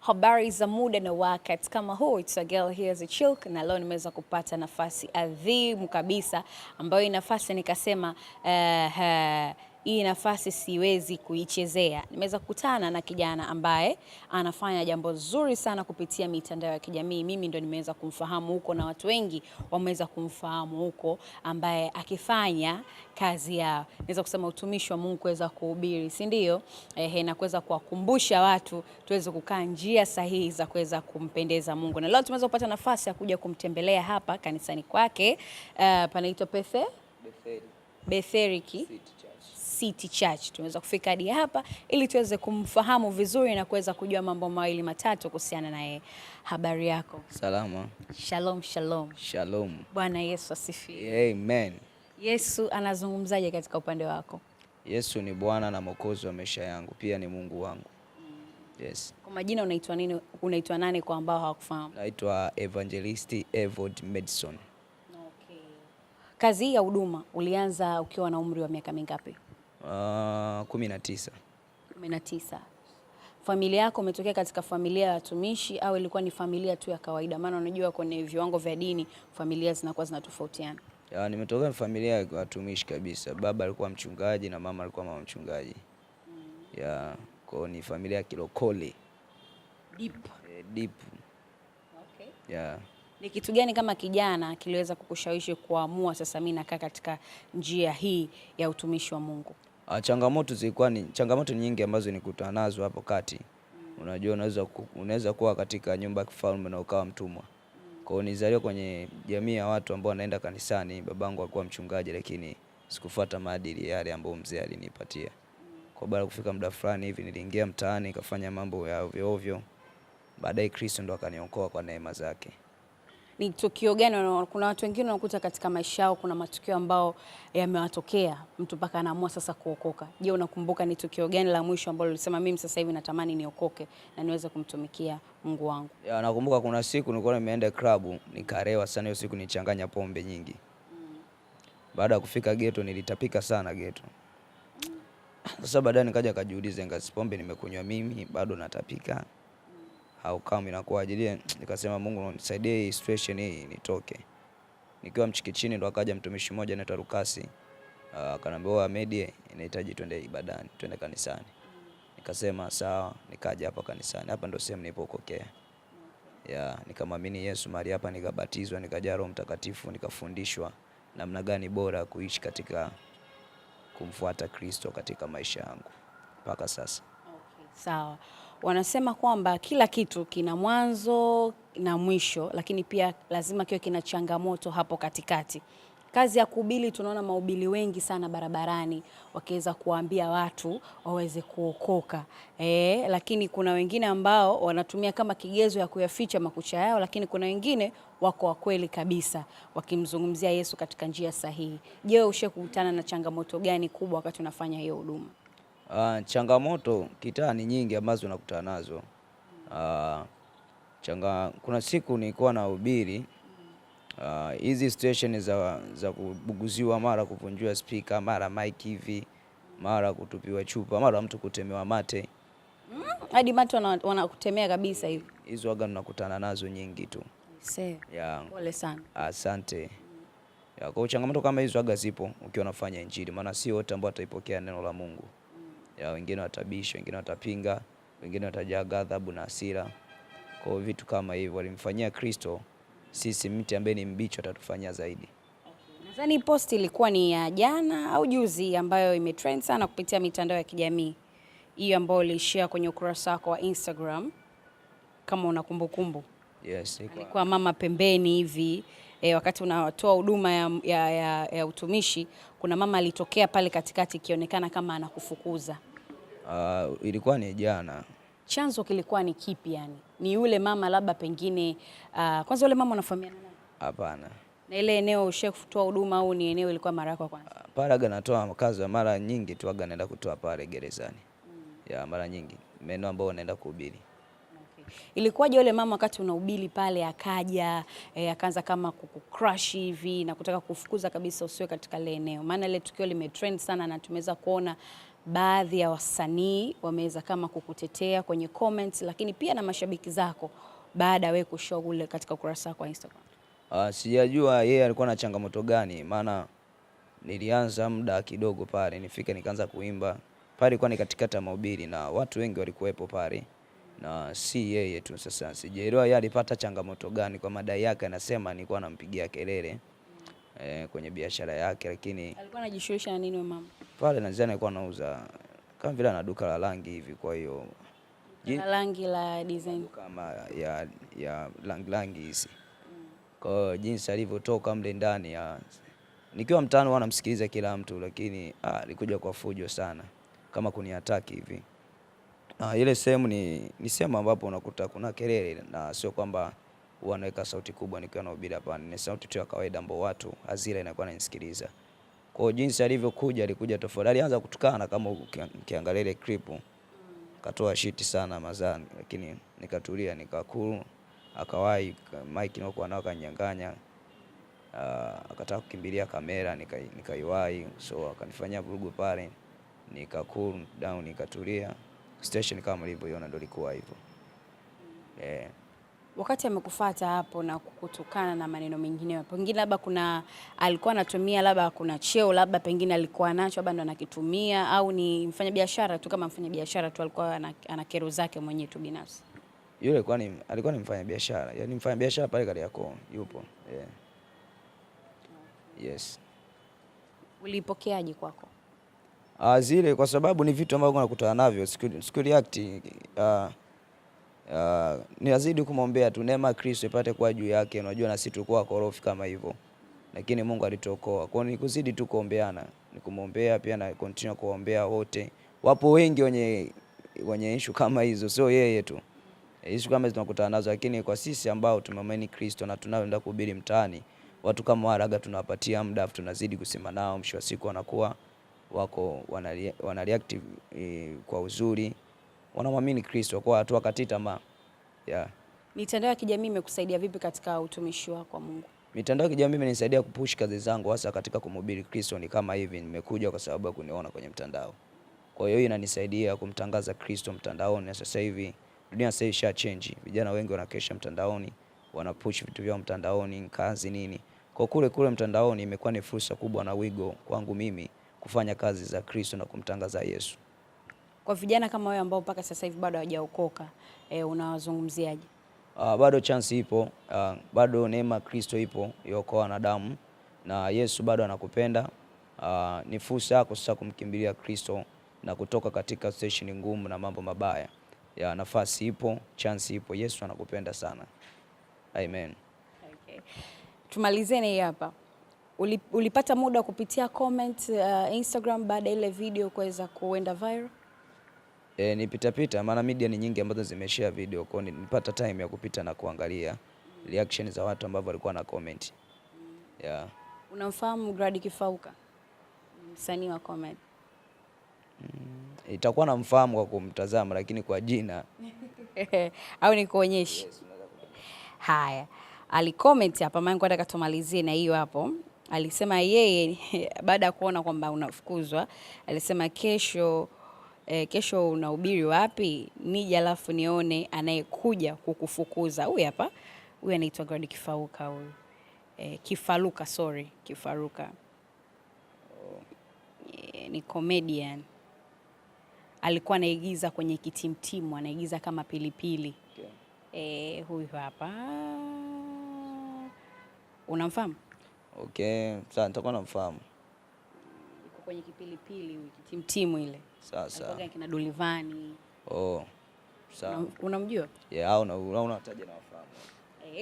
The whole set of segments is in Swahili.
Habari za muda na wakati kama huu, it's a girl here as Chilk, na leo nimeweza kupata nafasi adhimu kabisa ambayo hii nafasi nikasema hii nafasi siwezi kuichezea. Nimeweza kukutana na kijana ambaye anafanya jambo zuri sana kupitia mitandao ya kijamii. Mimi ndo nimeweza kumfahamu huko na watu wengi wameweza kumfahamu huko, ambaye akifanya kazi ya naweza kusema utumishi wa Mungu, kuweza kuhubiri, si ndio? Na kuweza kuwakumbusha watu tuweze kukaa njia sahihi za kuweza kumpendeza Mungu. Na leo tumeweza kupata nafasi ya kuja kumtembelea hapa kanisani kwake, panaitwa Bethel City Church. Tumeweza kufika hadi hapa ili tuweze kumfahamu vizuri na kuweza kujua mambo mawili matatu kuhusiana na yeye. Habari yako? Salama. Shalom, shalom. Shalom. Bwana Yesu asifiwe. Amen. Yesu anazungumzaje katika upande wako? Yesu ni Bwana na Mwokozi wa maisha yangu, pia ni Mungu wangu. Yes. Kwa majina unaitwa nini? Unaitwa nani kwa ambao hawakufahamu? Naitwa Evangelist Evod Madison. Okay. Kazi hii ya huduma ulianza ukiwa na umri wa miaka mingapi? 19. 19. Familia yako umetokea katika familia ya watumishi au ilikuwa ni familia tu ya kawaida? Maana unajua kwenye viwango vya dini familia zinakuwa zinatofautiana. Nimetokea familia ya watumishi kabisa. Baba alikuwa mchungaji na mama alikuwa mama mchungaji. Kwa ni familia ya kilokole. Deep. Okay. Ni kitu gani kama kijana kiliweza kukushawishi kuamua sasa mimi nakaa katika njia hii ya utumishi wa Mungu? Changamoto nyingi ambazo nikutana nazo hapo kati. Unajua unaweza kuwa katika nyumba ya kifalme na ukawa mtumwa. Kwa hiyo nilizaliwa kwenye jamii ya watu ambao wanaenda kanisani. Babangu alikuwa mchungaji lakini sikufuata maadili yale ambayo mzee alinipatia. Kwa baada kufika muda fulani hivi niliingia mtaani nikafanya mambo ya ovyo ovyo. Baadaye Kristo ndo akaniokoa kwa neema zake. Ni tukio gani? Kuna watu wengine wanakuta katika maisha yao kuna matukio ambao yamewatokea mtu mpaka anaamua sasa kuokoka. Je, unakumbuka ni tukio gani la mwisho ambalo ulisema mimi sasa hivi natamani niokoke na niweze kumtumikia Mungu wangu? Nakumbuka kuna siku nilikuwa nimeenda klabu nikarewa sana. Hiyo siku nilichanganya pombe nyingi. Baada ya kufika ghetto nilitapika sana ghetto. Sasa baadaye nikaja kajiuliza, ngazi pombe nimekunywa mimi bado natapika au kama inakuajilia? Nikasema Mungu nisaidie hii situation hii nitoke. Nikiwa mchikichini ndo akaja mtumishi mmoja anaitwa Lukasi. Akaniambia wewe Ahmed, inahitaji twende ibadani, twende kanisani. Nikasema sawa, nikaja hapa kanisani. Hapa ndo sehemu nilipokokea. Nikamwamini Yesu mahali hapa, nikabatizwa, nikajaa Roho Mtakatifu, nikafundishwa namna gani bora kuishi katika kumfuata Kristo katika maisha yangu mpaka sasa. Okay, sawa. Wanasema kwamba kila kitu kina mwanzo na mwisho, lakini pia lazima kiwe kina changamoto hapo katikati. Kazi ya kuhubiri, tunaona mahubiri wengi sana barabarani wakiweza kuambia watu waweze kuokoka. Lakini kuna wengine ambao wanatumia kama kigezo ya kuyaficha makucha yao, lakini kuna wengine wako wa kweli kabisa wakimzungumzia Yesu katika njia sahihi. Je, ushakutana na changamoto gani kubwa wakati unafanya hiyo huduma? Changamoto kitaa ni nyingi ambazo nakutana nazo. Kuna siku nilikuwa nahubiri hizi situation za kubuguziwa, mara kuvunjiwa speaker, mara mic hivi, mara kutupiwa chupa, mara mtu kutemewa mate. Hadi mate wanakutemea kabisa hivi. Hizo waga tunakutana nazo nyingi tu. Pole sana. Asante. Kwa changamoto kama hizo waga zipo ukiwa unafanya injili, maana si wote ambao wataipokea neno la Mungu. Wengine watabisha, wengine watapinga, wengine watajaa ghadhabu na hasira. Kwa vitu kama hivyo walimfanyia Kristo, sisi mti ambaye ni mbichi atatufanyia zaidi. Nadhani post ilikuwa ni ya jana au juzi ambayo imetrend sana kupitia mitandao ya kijamii. Hiyo ambayo ilishare kwenye ukurasa wako wa Instagram, kama una kumbukumbu. Yes, ilikuwa mama pembeni hivi, wakati unatoa huduma ya utumishi, kuna mama alitokea pale katikati ikionekana kama anakufukuza. Ilikuwa ni jana. Chanzo kilikuwa ni kipi yani? Ni yule mama labda pengine kwanza yule mama unafahamiana naye? Hapana. Na ile eneo ushakutoa huduma au ni eneo ilikuwa mara yako ya kwanza? Pale aga natoa kazi mara nyingi tu, aga naenda kutoa pale gerezani. Mara nyingi maeneo ambao naenda kuhubiri. Okay. Ilikuwaje yule mama wakati unahubiri pale akaja akaanza kama kukucrush hivi na kutaka kufukuza kabisa usiwe katika ile eneo? Maana ile tukio limetrend sana na tumeweza kuona baadhi ya wasanii wameweza kama kukutetea kwenye comments, lakini pia na mashabiki zako baada ya wewe kushow ule katika ukurasa wako wa Instagram? Sijajua yeye alikuwa na changamoto gani, maana nilianza muda kidogo pale, nifike nikaanza kuimba pale, ilikuwa ni katikati ya mahubiri na watu wengi walikuwepo pale na si yeye tu. Sasa sijaelewa yeye alipata changamoto gani, kwa madai yake anasema nilikuwa nampigia kelele kwenye biashara yake, lakini alikuwa anajishughulisha na nini mama? Pale nadhani alikuwa anauza kama vile ana duka la rangi hivi, kwa hiyo rangi la design kama ya rangi hizi. Kwa hiyo jinsi alivyotoka mle ndani nikiwa mtaani wanamsikiliza kila mtu, lakini alikuja kwa fujo sana kama kuniataki hivi. Ile sehemu ni sehemu ambapo unakuta kuna kelele na sio kwamba wanaweka sauti kubwa nikiwa nahubiri, hapana, ni sauti tu ya kawaida ambao watu hazira inakuwa inanisikiliza. Kwa jinsi alivyokuja alikuja tofauti. Alianza kutukana kama ukiangalia ile clip. Katoa shiti sana mazani, lakini nikatulia nikakuru. Akawahi mic nilikuwa nao kanyang'anya. Akataka kukimbilia kamera nikaiwahi, so akanifanyia vurugu pale. Nikakuru down nikatulia. Station kama mlivyoiona ndio ilikuwa hivyo. Wakati amekufuata hapo na kukutukana na maneno mengine, pengine labda alikuwa anatumia, labda kuna cheo labda pengine alikuwa nacho labda ndo anakitumia, au ni mfanyabiashara tu? Kama mfanyabiashara tu alikuwa ana kero zake mwenyewe tu binafsi? Yule alikuwa ni mfanyabiashara, yaani mfanyabiashara pale Kariakoo yupo. Yes. Ulipokeaje kwako? Zile kwa sababu ni vitu ambavyo nakutana navyo siku react. Ninazidi kumwombea tu neema Kristo ipate kwa juu yake. Unajua na sisi tulikuwa korofi kama hivyo, lakini Mungu alituokoa. Kwa hiyo nikuzidi tu kuombeana, nikumwombea pia na continue kuombea wote. Wapo wengi wenye issue kama hizo, sio yeye tu. Issue kama hizo tunakutana nazo, lakini kwa sisi ambao tumemwamini Kristo na tunaoenda kuhubiri mtaani, watu kama waraga tunawapatia muda, tunazidi kusema nao, mwisho wa siku wanakuwa wako wanareact kwa uzuri, wanamwamini Kristo kwa watu wakati tamaa. Mitandao ya kijamii imekusaidia vipi katika utumishi wako wa Mungu? Mitandao ya kijamii imenisaidia kupush kazi zangu, hasa katika kumhubiri Kristo. Ni kama hivi nimekuja kwa sababu ya kuniona kwenye mtandao. Kwa hiyo inanisaidia kumtangaza Kristo mtandaoni. Sasa hivi dunia sasa isha change. Vijana wengi wanakesha mtandaoni, wanapush vitu vyao mtandaoni, kazi nini. Kwa kule mtandaoni imekuwa ni fursa kubwa na wigo kwangu mimi kufanya kazi za Kristo na kumtangaza Yesu. Kwa vijana kama wewe ambao mpaka sasa hivi bado hawajaokoka, unawazungumziaje? Bado chance ipo, bado neema Kristo ipo yokoa wanadamu, na Yesu bado anakupenda. Ni fursa yako sasa kumkimbilia Kristo na kutoka katika station ngumu na mambo mabaya. Nafasi ipo, chance ipo, Yesu anakupenda sana. Amen. Okay. Tumalizeni hii hapa. Ulipata muda kupitia comment Instagram baada ile video kuweza kuenda viral? Nipita maana media ni nyingi ambazo zimeshare video, kwa hiyo nilipata time ya kupita na kuangalia reaction za watu ambao walikuwa na comment. Unamfahamu Glady Kifauka, msanii wa comedy? Itakuwa namfahamu kwa kumtazama, lakini kwa jina au nikuonyeshe? Haya, alicomment hapa, maana nataka tumalizie na hiyo hapo. Alisema yeye baada ya kuona kwamba unafukuzwa, alisema kesho unahubiri wapi? Nije alafu nione anayekuja kukufukuza. Huyu hapa, huyu anaitwa Glady Kifauka huyu. Kifaruka. Ni comedian. Alikuwa anaigiza kwenye Kitimtimu, anaigiza kama Pilipili. Okay. Huyu hapa. Unamfahamu? Okay, sasa nitakuwa namfahamu. Yuko kwenye Kipilipili huyu, Kitimtimu ile. Sasa. Alikuwa kina Dulivani. Sawa. Unamjua? Unataja na wafahamu.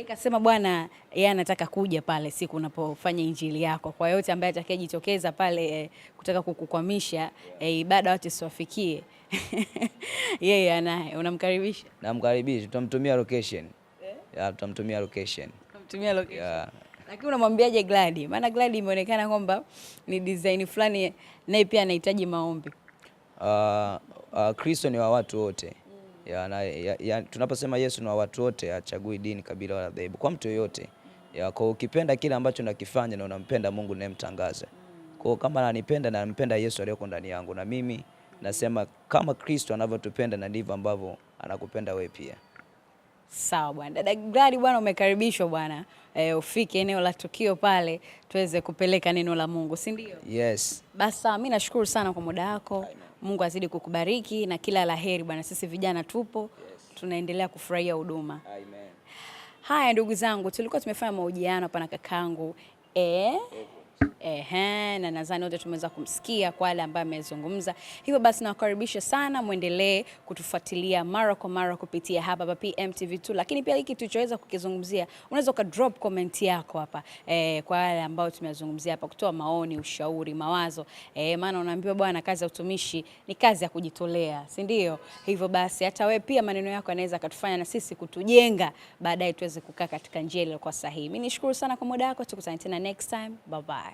Kasema bwana yeye anataka kuja pale siku unapofanya injili yako. Kwa yote ambaye atakayejitokeza pale kutaka kukukwamisha ibada watu siwafikie. Yeye anaye, unamkaribisha? Namkaribisha, tutamtumia location. Tutamtumia location. Lakini unamwambiaje Glady? Maana Glady imeonekana kwamba ni design fulani naye pia anahitaji maombi. Kristo ni wa watu wote. Tunaposema Yesu ni wa watu wote, hachagui dini, kabila wala dhehebu, kwa mtu yoyote. Kwa ukipenda kile ambacho nakifanya na unampenda Mungu ninayemtangaza. Kwa kama ananipenda na nampenda Yesu aliyoko ndani yangu, na mimi nasema kama Kristo anavyotupenda na ndivyo ambavyo anakupenda wewe pia. Sawa bwana. Dada Glady bwana, umekaribishwa bwana. Ufike eneo la tukio pale tuweze kupeleka neno la Mungu, si ndio? Yes. Basi mimi nashukuru sana kwa muda wako. Mungu azidi kukubariki na kila laheri bwana. Sisi vijana tupo, yes, tunaendelea kufurahia huduma. Amen. Haya ndugu zangu, tulikuwa tumefanya mahojiano hapa na kakangu na nadhani wote tumeweza kumsikia kwa wale ambao amezungumza. Hivyo basi nawakaribisha sana, muendelee kutufuatilia mara kwa mara kupitia hapa PMTV2, lakini pia hiki tulichoweza kukizungumzia unaweza ukadrop comment yako hapa kwa wale ambao tumezungumzia hapa, kutoa maoni, ushauri, mawazo maana unaambiwa bwana, kazi ya utumishi ni kazi ya kujitolea, si ndio? Hivyo basi hata wewe pia maneno yako yanaweza katufanya na sisi kutujenga, baadaye tuweze kukaa katika njia iliyokuwa sahihi. Mimi nishukuru sana kwa muda wako, tukutane tena next time. Bye bye.